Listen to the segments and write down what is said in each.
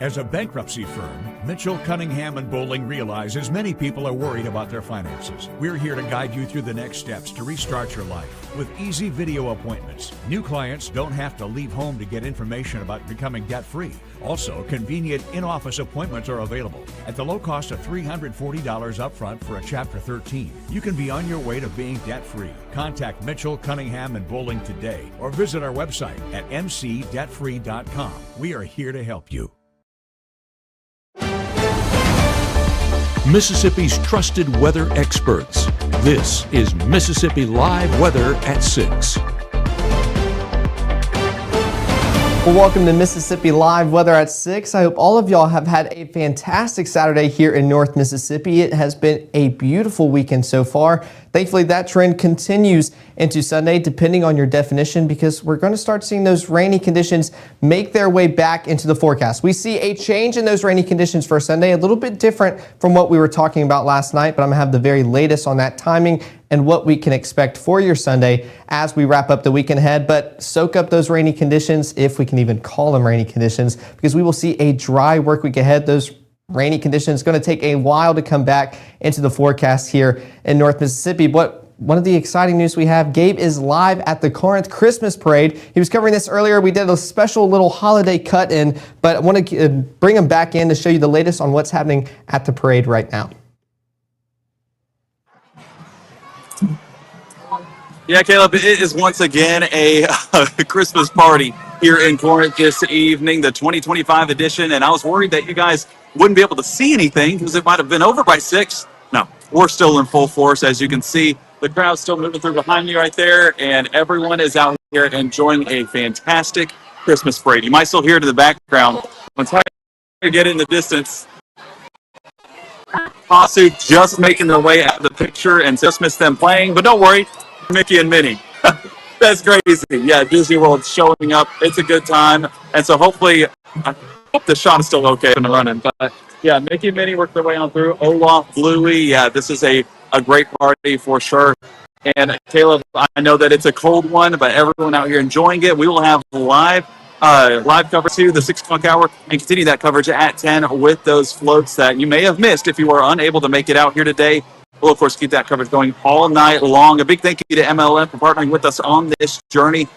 As a bankruptcy firm, Mitchell, Cunningham, and Bowling realizes many people are worried about their finances. We're here to guide you through the next steps to restart your life with easy video appointments. New clients don't have to leave home to get information about becoming debt-free. Also, convenient in-office appointments are available at the low cost of $340 upfront for a Chapter 13. You can be on your way to being debt-free. Contact Mitchell, Cunningham, and Bowling today or visit our website at mcdebtfree.com. We are here to help you. Mississippi's trusted weather experts. This is Mississippi Live Weather at 6. Well, welcome to Mississippi Live Weather at 6. I hope all of y'all have had a fantastic Saturday here in North Mississippi. It has been a beautiful weekend so far. Thankfully, that trend continues into Sunday, depending on your definition, because we're going to start seeing those rainy conditions make their way back into the forecast. We see a change in those rainy conditions for Sunday, a little bit different from what we were talking about last night, but I'm going to have the very latest on that timing and what we can expect for your Sunday as we wrap up the weekend ahead. But soak up those rainy conditions, if we can even call them rainy conditions, because we will see a dry work week ahead. Those rainy conditions going to take a while to come back into the forecast here in North Mississippi. But one of the exciting news we have, Gabe is live at the Corinth Christmas Parade. He was covering this earlier. We did a special little holiday cut-in, but I want to bring him back in to show you the latest on what's happening at the parade right now. Yeah, Caleb, it is once again a Christmas party here in Corinth this evening, the 2025 edition, and I was worried that you guys wouldn't be able to see anything because it might have been over by 6. No, we're still in full force. As you can see, the crowd's still moving through behind me right there, and everyone is out here enjoying a fantastic Christmas parade. You might still hear it in the background. Once I get in the distance, Posse just making their way out of the picture and just missed them playing, but don't worry, Mickey and Minnie. That's crazy. Yeah, Disney World showing up. It's a good time. And so hopefully, I hope the shot is still okay in the running. But yeah, Mickey and Minnie worked their way on through. Olaf, Bluey. Yeah, this is a great party for sure. And Caleb, I know that it's a cold one, but everyone out here enjoying it. We will have live coverage to the 6 o'clock hour and continue that coverage at 10 with those floats that you may have missed if you were unable to make it out here today. We'll, of course, keep that coverage going all night long. A big thank you to MLM for partnering with us on this journey,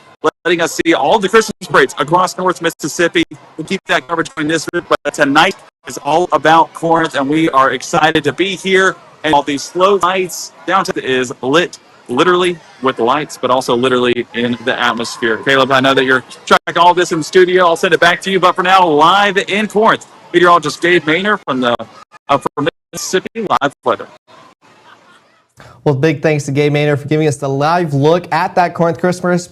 letting us see all the Christmas parades across North Mississippi. We'll keep that coverage going this week, but tonight is all about Corinth, and we are excited to be here. And all these slow lights downtown is lit, literally with lights, but also literally in the atmosphere. Caleb, I know that you're tracking all this in the studio. I'll send it back to you, but for now, live in Corinth, meteorologist Dave Maynor from Mississippi Live Weather. Well, big thanks to Gabe Maynor for giving us the live look at that Corinth Christmas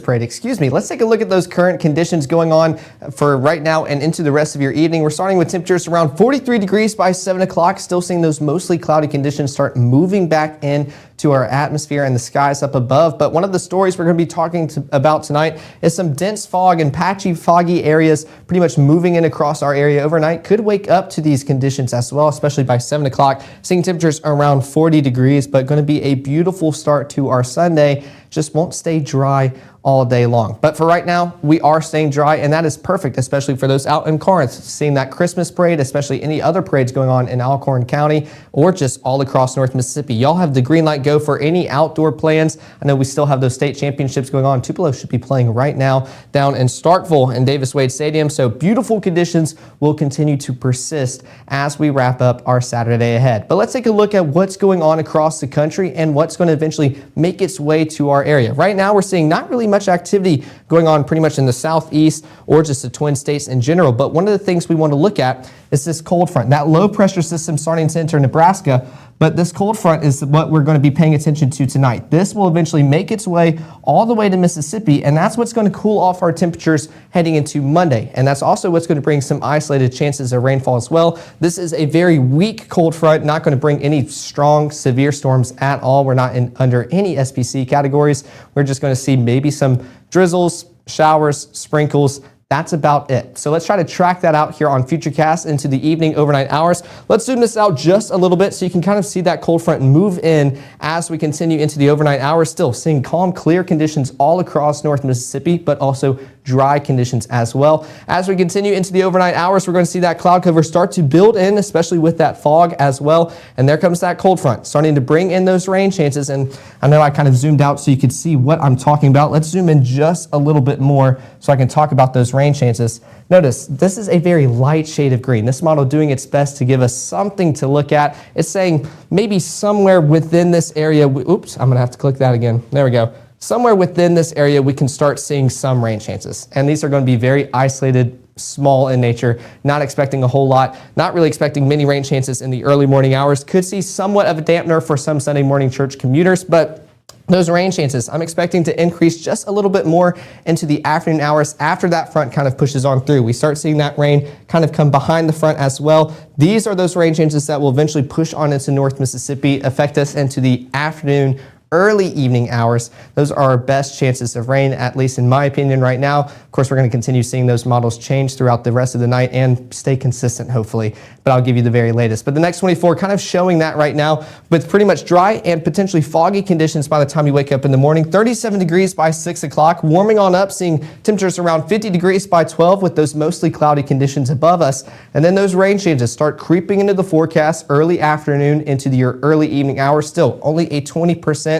parade. Let's take a look at those current conditions going on for right now and into the rest of your evening. We're starting with temperatures around 43 degrees by 7 o'clock. Still seeing those mostly cloudy conditions start moving back in to our atmosphere and the skies up above. But one of the stories we're going to be talking about tonight is some dense fog and patchy foggy areas pretty much moving in across our area overnight. Could wake up to these conditions as well, especially by 7 o'clock. Seeing temperatures around 40 degrees, but going to be a beautiful start to our Sunday. Just won't stay dry all day long. But for right now, we are staying dry, and that is perfect, especially for those out in Corinth, seeing that Christmas parade, especially any other parades going on in Alcorn County or just all across North Mississippi. Y'all have the green light go for any outdoor plans. I know we still have those state championships going on. Tupelo should be playing right now down in Starkville and Davis-Wade Stadium. So beautiful conditions will continue to persist as we wrap up our Saturday ahead. But let's take a look at what's going on across the country and what's going to eventually make its way to our area. Right now, we're seeing not really much activity going on pretty much in the southeast or just the Twin States in general. But one of the things we want to look at is this cold front, that low pressure system starting to enter Nebraska. But this cold front is what we're going to be paying attention to tonight. This will eventually make its way all the way to Mississippi, and that's what's going to cool off our temperatures heading into Monday. And that's also what's going to bring some isolated chances of rainfall as well. This is a very weak cold front, not going to bring any strong, severe storms at all. We're not under any SPC categories. We're just going to see maybe some drizzles, showers, sprinkles, That's about it. So let's try to track that out here on Futurecast into the evening overnight hours. Let's zoom this out just a little bit so you can kind of see that cold front move in as we continue into the overnight hours. Still seeing calm, clear conditions all across North Mississippi, but also dry conditions as well. As we continue into the overnight hours, we're going to see that cloud cover start to build in, especially with that fog as well. And there comes that cold front starting to bring in those rain chances. And I know I kind of zoomed out so you could see what I'm talking about. Let's zoom in just a little bit more so I can talk about those rain chances. Notice this is a very light shade of green. This model doing its best to give us something to look at. It's saying maybe somewhere within this area, oops, I'm going to have to click that again. There we go. Somewhere within this area, we can start seeing some rain chances. And these are going to be very isolated, small in nature, not expecting a whole lot, not really expecting many rain chances in the early morning hours. Could see somewhat of a dampener for some Sunday morning church commuters, but those rain chances, I'm expecting to increase just a little bit more into the afternoon hours after that front kind of pushes on through. We start seeing that rain kind of come behind the front as well. These are those rain chances that will eventually push on into North Mississippi, affect us into the afternoon, early evening hours. Those are our best chances of rain, at least in my opinion right now. Of course, we're going to continue seeing those models change throughout the rest of the night and stay consistent, hopefully. But I'll give you the very latest. But the next 24 kind of showing that right now with pretty much dry and potentially foggy conditions by the time you wake up in the morning. 37 degrees by 6 o'clock, warming on up, seeing temperatures around 50 degrees by 12 with those mostly cloudy conditions above us. And then those rain changes start creeping into the forecast early afternoon into your early evening hours. Still only a 20%,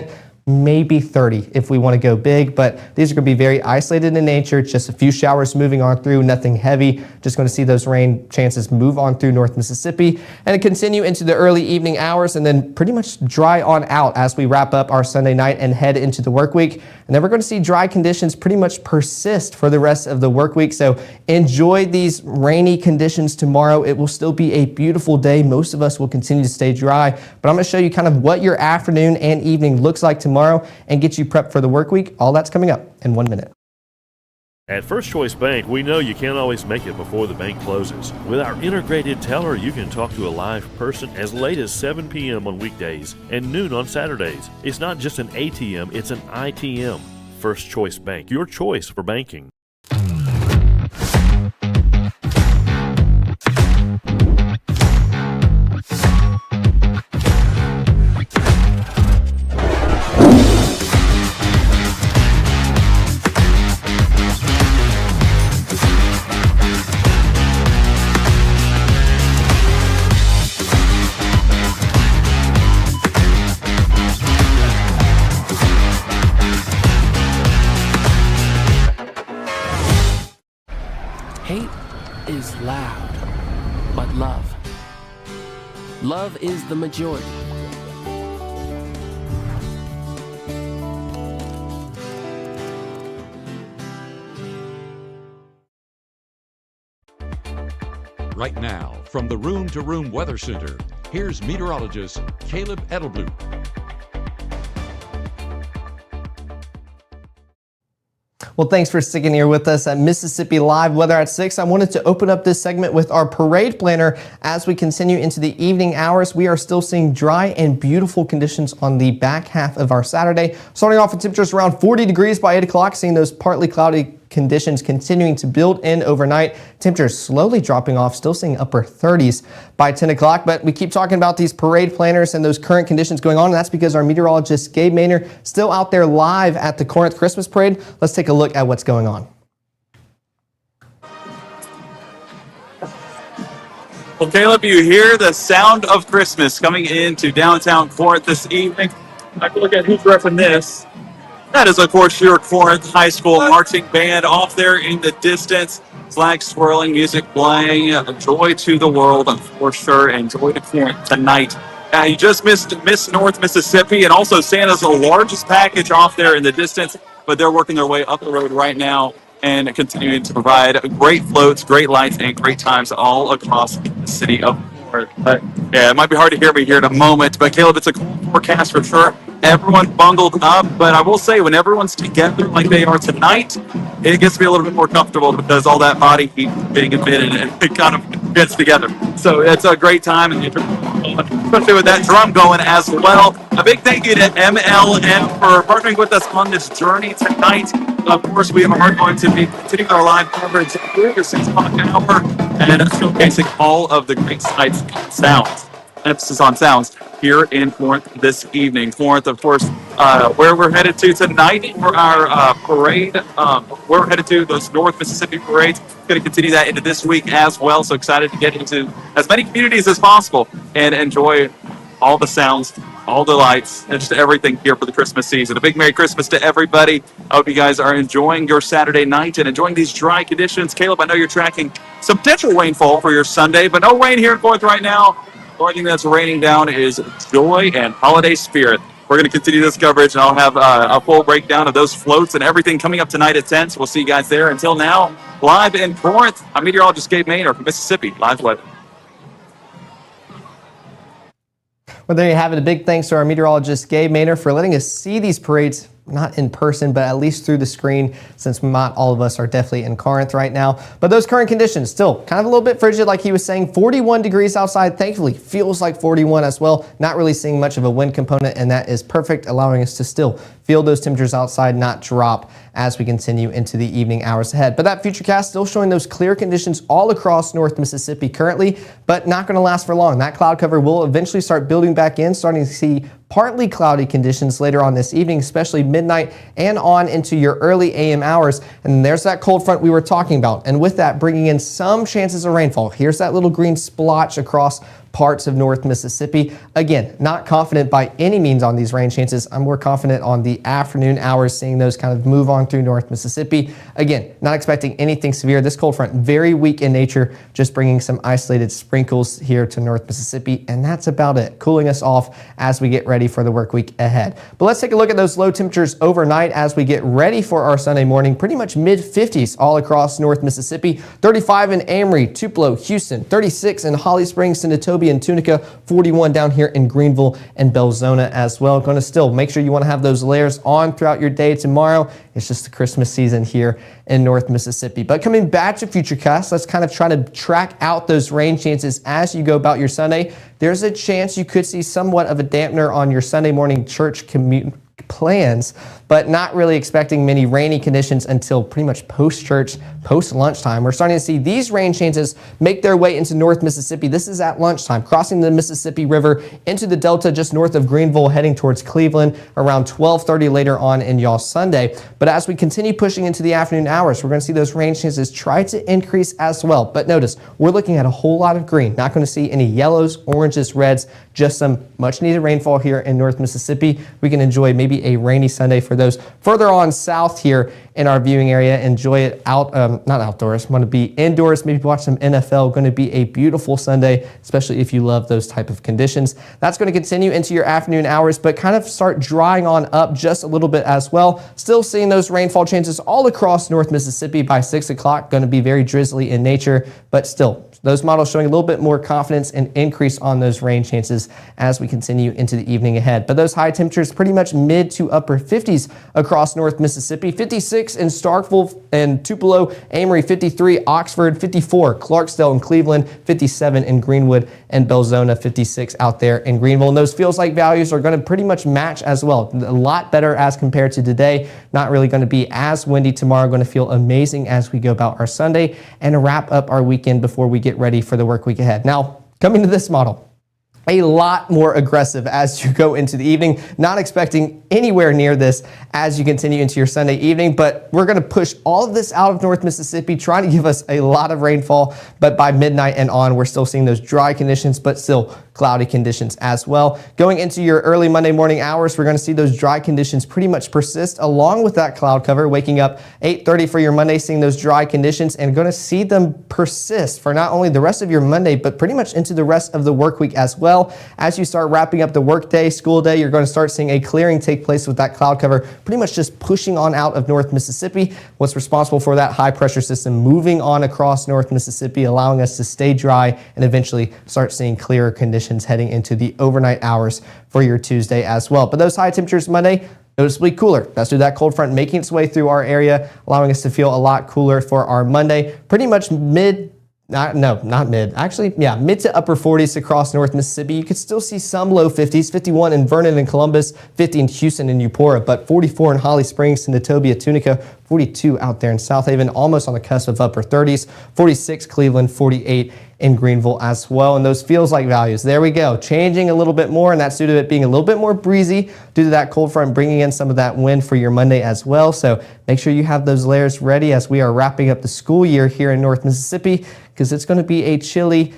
maybe 30 if we want to go big, but these are going to be very isolated in nature, just a few showers moving on through, nothing heavy. Just going to see those rain chances move on through North Mississippi and continue into the early evening hours and then pretty much dry on out as we wrap up our Sunday night and head into the work week. And then we're going to see dry conditions pretty much persist for the rest of the work week. So enjoy these rainy conditions tomorrow. It will still be a beautiful day. Most of us will continue to stay dry, but I'm going to show you kind of what your afternoon and evening looks like tomorrow and get you prepped for the work week. All that's coming up in 1 minute. At First Choice Bank, we know you can't always make it before the bank closes. With our integrated teller, you can talk to a live person as late as 7 p.m. on weekdays and noon on Saturdays. It's not just an ATM, it's an ITM. First Choice Bank, your choice for banking. Hate is loud, but love is the majority. Right now, from the Room to Room Weather Center, here's meteorologist Caleb Edelblut. Well, thanks for sticking here with us at Mississippi Live Weather at 6. I wanted to open up this segment with our parade planner as we continue into the evening hours. We are still seeing dry and beautiful conditions on the back half of our Saturday. Starting off with temperatures around 40 degrees by 8 o'clock, seeing those partly cloudy conditions continuing to build in overnight. Temperatures slowly dropping off, still seeing upper 30s by 10 o'clock. But we keep talking about these parade planners and those current conditions going on. And that's because our meteorologist, Gabe Maynor, still out there live at the Corinth Christmas Parade. Let's take a look at what's going on. Well, Caleb, you hear the sound of Christmas coming into downtown Corinth this evening. I can look at who's repping this. That is, of course, your Corinth High School marching band off there in the distance. Flag swirling, music playing, joy to the world for sure, and joy to Corinth tonight. You just missed Miss North Mississippi and also Santa's largest package off there in the distance, but they're working their way up the road right now and continuing to provide great floats, great lights, and great times all across the city of Corinth. But yeah, it might be hard to hear me here in a moment, but Caleb, it's a cool forecast for sure. Everyone bungled up, but I will say when everyone's together like they are tonight, it gets to be a little bit more comfortable because all that body heat being emitted and it kind of gets together. So it's a great time and especially with that drum going as well. A big thank you to MLM for partnering with us on this journey tonight. Of course, we are going to be continuing our live coverage through the 6 o'clock hour and showcasing all of the great sights and sounds. Emphasis on sounds here in Corinth this evening. Corinth, of course, where we're headed to tonight for our parade. Where we're headed to, those North Mississippi parades. Going to continue that into this week as well. So excited to get into as many communities as possible and enjoy all the sounds, all the lights, and just everything here for the Christmas season. A big Merry Christmas to everybody. I hope you guys are enjoying your Saturday night and enjoying these dry conditions. Caleb, I know you're tracking some potential rainfall for your Sunday, but no rain here in Corinth right now. The only thing that's raining down is joy and holiday spirit. We're going to continue this coverage, and I'll have a full breakdown of those floats and everything coming up tonight at 10. So we'll see you guys there. Until now, live in Corinth, I'm meteorologist Gabe Maynor from Mississippi Live Weather. Well, there you have it. A big thanks to our meteorologist, Gabe Maynor, for letting us see these parades, not in person, but at least through the screen, since not all of us are definitely in Corinth right now. But those current conditions, still kind of a little bit frigid, like he was saying. 41 degrees outside, thankfully, feels like 41 as well. Not really seeing much of a wind component, and that is perfect, allowing us to still feel those temperatures outside not drop as we continue into the evening hours ahead. But that futurecast still showing those clear conditions all across North Mississippi currently, but not going to last for long. That cloud cover will eventually start building back in, starting to see partly cloudy conditions later on this evening, especially midnight and on into your early AM hours. And there's that cold front we were talking about. And with that, bringing in some chances of rainfall. Here's that little green splotch across parts of North Mississippi. Again, not confident by any means on these rain chances. I'm more confident on the afternoon hours, seeing those kind of move on through North Mississippi. Again, not expecting anything severe. This cold front, very weak in nature, just bringing some isolated sprinkles here to North Mississippi, and that's about it, cooling us off as we get ready for the work week ahead. But let's take a look at those low temperatures overnight as we get ready for our Sunday morning. Pretty much mid-50s all across North Mississippi. 35 in Amory, Tupelo, Houston. 36 in Holly Springs, Senatobia, and Tunica. 41 down here in Greenville and Belzona as well. Going to still make sure you want to have those layers on throughout your day tomorrow. It's just the Christmas season here in North Mississippi. But coming back to Futurecast, let's kind of try to track out those rain chances as you go about your Sunday. There's a chance you could see somewhat of a dampener on your Sunday morning church plans, but not really expecting many rainy conditions until pretty much post-church, post-lunchtime. We're starting to see these rain chances make their way into North Mississippi. This is at lunchtime, crossing the Mississippi River into the Delta just north of Greenville, heading towards Cleveland around 12:30 later on in y'all's Sunday. But as we continue pushing into the afternoon hours, we're going to see those rain chances try to increase as well. But notice, we're looking at a whole lot of green. Not going to see any yellows, oranges, reds, just some much needed rainfall here in North Mississippi. We can enjoy maybe a rainy Sunday for those further on south here in our viewing area. Enjoy it out, not outdoors, want to be indoors, maybe watch some NFL. Going to be a beautiful Sunday, especially if you love those type of conditions. That's going to continue into your afternoon hours, but kind of start drying on up just a little bit as well. Still seeing those rainfall chances all across North Mississippi by 6 o'clock. Going to be very drizzly in nature, but still those models showing a little bit more confidence and increase on those rain chances as we continue into the evening ahead. But those high temperatures pretty much mid to upper 50s across North Mississippi. 56 in Starkville and Tupelo, Amory 53, Oxford 54, Clarksdale and Cleveland 57 in Greenwood, and Belzona 56 out there in Greenville. And those feels like values are going to pretty much match as well. A lot better as compared to today. Not really going to be as windy tomorrow. Going to feel amazing as we go about our Sunday and wrap up our weekend before we get ready for the work week ahead. Now, coming to this model, a lot more aggressive as you go into the evening. Not expecting anywhere near this as you continue into your Sunday evening, but we're going to push all of this out of North Mississippi, trying to give us a lot of rainfall. But by midnight and on, we're still seeing those dry conditions, but still cloudy conditions as well. Going into your early Monday morning hours, we're going to see those dry conditions pretty much persist along with that cloud cover. Waking up 8:30 for your Monday, seeing those dry conditions, and going to see them persist for not only the rest of your Monday, but pretty much into the rest of the work week as well. As you start wrapping up the work day, school day, you're going to start seeing a clearing take place with that cloud cover pretty much just pushing on out of North Mississippi. What's responsible for that high pressure system moving on across North Mississippi, allowing us to stay dry and eventually start seeing clearer conditions heading into the overnight hours for your Tuesday as well. But those high temperatures Monday, noticeably cooler. That's through that cold front making its way through our area, allowing us to feel a lot cooler for our Monday. Pretty much mid Not mid. Actually, yeah, mid to upper 40s across North Mississippi. You could still see some low 50s, 51 in Vernon and Columbus, 50 in Houston and Eupora, but 44 in Holly Springs, Senatobia, Tunica, 42 out there in South Haven, almost on the cusp of upper 30s, 46 Cleveland, 48 in Greenville as well. And those feels like values, there we go, changing a little bit more, and that's due to it being a little bit more breezy due to that cold front bringing in some of that wind for your Monday as well. So make sure you have those layers ready as we are wrapping up the school year here in North Mississippi, because it's going to be a chilly,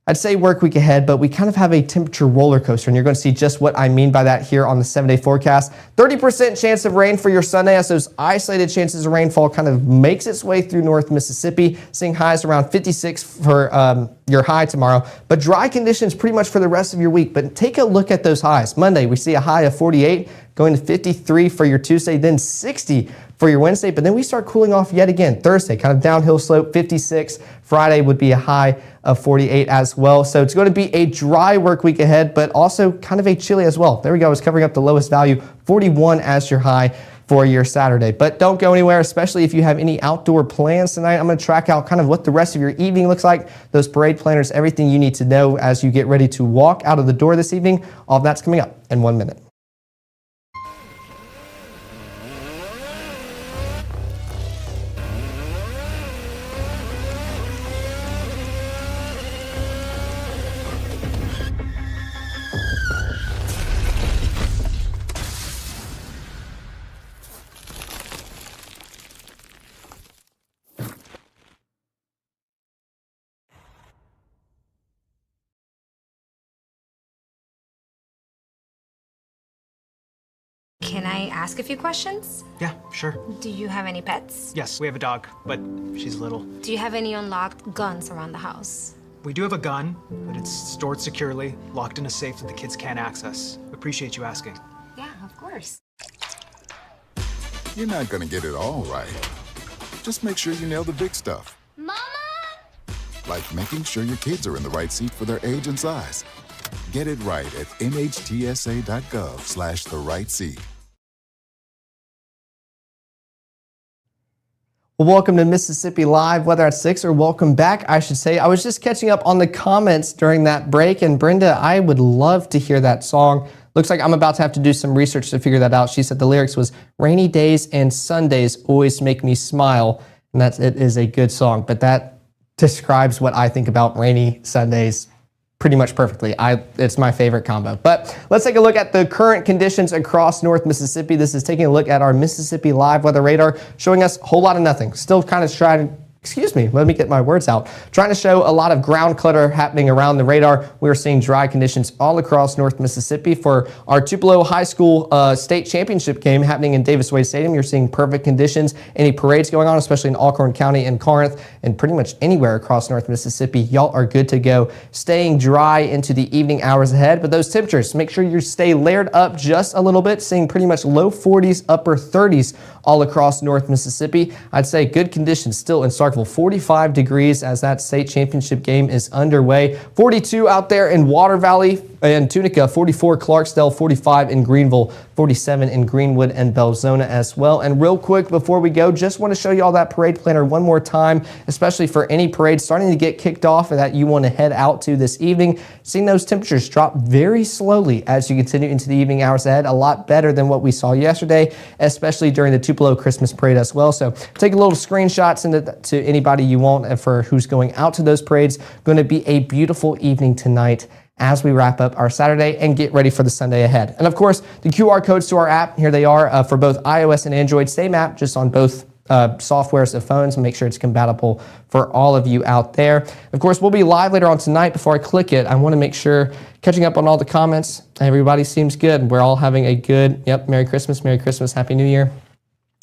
I'd say, work week ahead, but we kind of have a temperature roller coaster, and you're going to see just what I mean by that here on the 7-day forecast. 30% chance of rain for your Sunday as those isolated chances of rainfall kind of makes its way through North Mississippi, seeing highs around 56 for your high tomorrow, but dry conditions pretty much for the rest of your week. But take a look at those highs. Monday, we see a high of 48, going to 53 for your Tuesday, then 60 for your Wednesday, but then we start cooling off yet again. Thursday, kind of downhill slope, 56. Friday would be a high of 48 as well. So it's going to be a dry work week ahead, but also kind of a chilly as well. There we go. I was covering up the lowest value, 41 as your high for your Saturday. But don't go anywhere, especially if you have any outdoor plans tonight. I'm going to track out kind of what the rest of your evening looks like, those parade planners, everything you need to know as you get ready to walk out of the door this evening. All of that's coming up in 1 minute. Can I ask a few questions? Yeah, sure. Do you have any pets? Yes, we have a dog, but she's little. Do you have any unlocked guns around the house? We do have a gun, but it's stored securely, locked in a safe that the kids can't access. Appreciate you asking. Yeah, of course. You're not gonna get it all right. Just make sure you nail the big stuff. Mama! Like making sure your kids are in the right seat for their age and size. Get it right at nhtsa.gov/the right seat. Well, welcome to Mississippi Live, whether at 6 or welcome back, I should say. I was just catching up on the comments during that break, and Brenda, I would love to hear that song. Looks like I'm about to have to do some research to figure that out. She said the lyrics was, "Rainy days and Sundays always make me smile," and it is a good song, but that describes what I think about rainy Sundays pretty much perfectly. It's my favorite combo. But let's take a look at the current conditions across North Mississippi. This is taking a look at our Mississippi Live weather radar, showing us a whole lot of nothing. Still kind of let me get my words out. Trying to show a lot of ground clutter happening around the radar. We're seeing dry conditions all across North Mississippi for our Tupelo High School state championship game happening in Davis Wade Stadium. You're seeing perfect conditions. Any parades going on, especially in Alcorn County and Corinth, and pretty much anywhere across North Mississippi, y'all are good to go. Staying dry into the evening hours ahead, but those temperatures, make sure you stay layered up just a little bit, seeing pretty much low 40s, upper 30s all across North Mississippi. I'd say good conditions still in Starkville. 45 degrees as that state championship game is underway. 42 out there in Water Valley and Tunica, 44 Clarksdale, 45 in Greenville, 47 in Greenwood and Belzona as well. And real quick before we go, just want to show you all that parade planner one more time, especially for any parade starting to get kicked off that you want to head out to this evening. Seeing those temperatures drop very slowly as you continue into the evening hours ahead, a lot better than what we saw yesterday, especially during the Tupelo Christmas parade as well. So take a little screenshots to anybody you want for who's going out to those parades. Going to be a beautiful evening tonight as we wrap up our Saturday and get ready for the Sunday ahead. And of course, the QR codes to our app, here they are for both iOS and Android. Same app, just on both softwares of phones, and make sure it's compatible for all of you out there. Of course, we'll be live later on tonight. Before I click it, I want to make sure, catching up on all the comments, everybody seems good. We're all having a good, Merry Christmas, Happy New Year.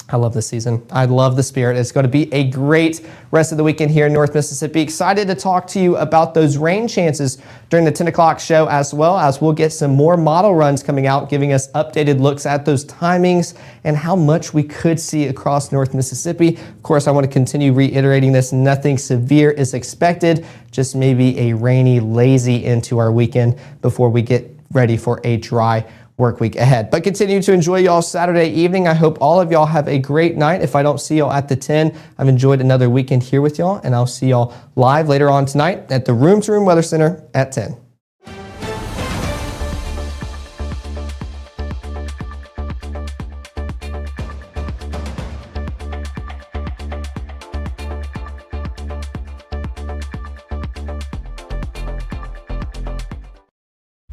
I love this season. I love the spirit. It's going to be a great rest of the weekend here in North Mississippi. Excited to talk to you about those rain chances during the 10 o'clock show, as well as we'll get some more model runs coming out, giving us updated looks at those timings and how much we could see across North Mississippi. Of course, I want to continue reiterating this. Nothing severe is expected, just maybe a rainy, lazy into our weekend before we get ready for a dry work week ahead. But continue to enjoy y'all's Saturday evening. I hope all of y'all have a great night. If I don't see y'all at the 10, I've enjoyed another weekend here with y'all, and I'll see y'all live later on tonight at the Room to Room Weather Center at 10.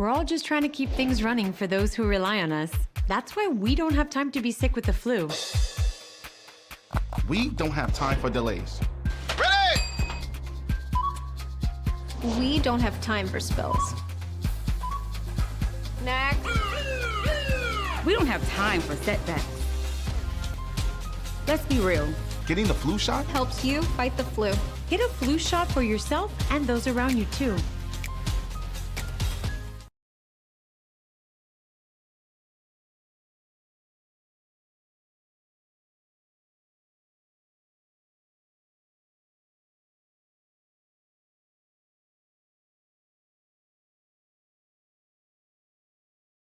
We're all just trying to keep things running for those who rely on us. That's why we don't have time to be sick with the flu. We don't have time for delays. We don't have time for spills. Next. We don't have time for setbacks. Let's be real. Getting the flu shot helps you fight the flu. Get a flu shot for yourself and those around you too.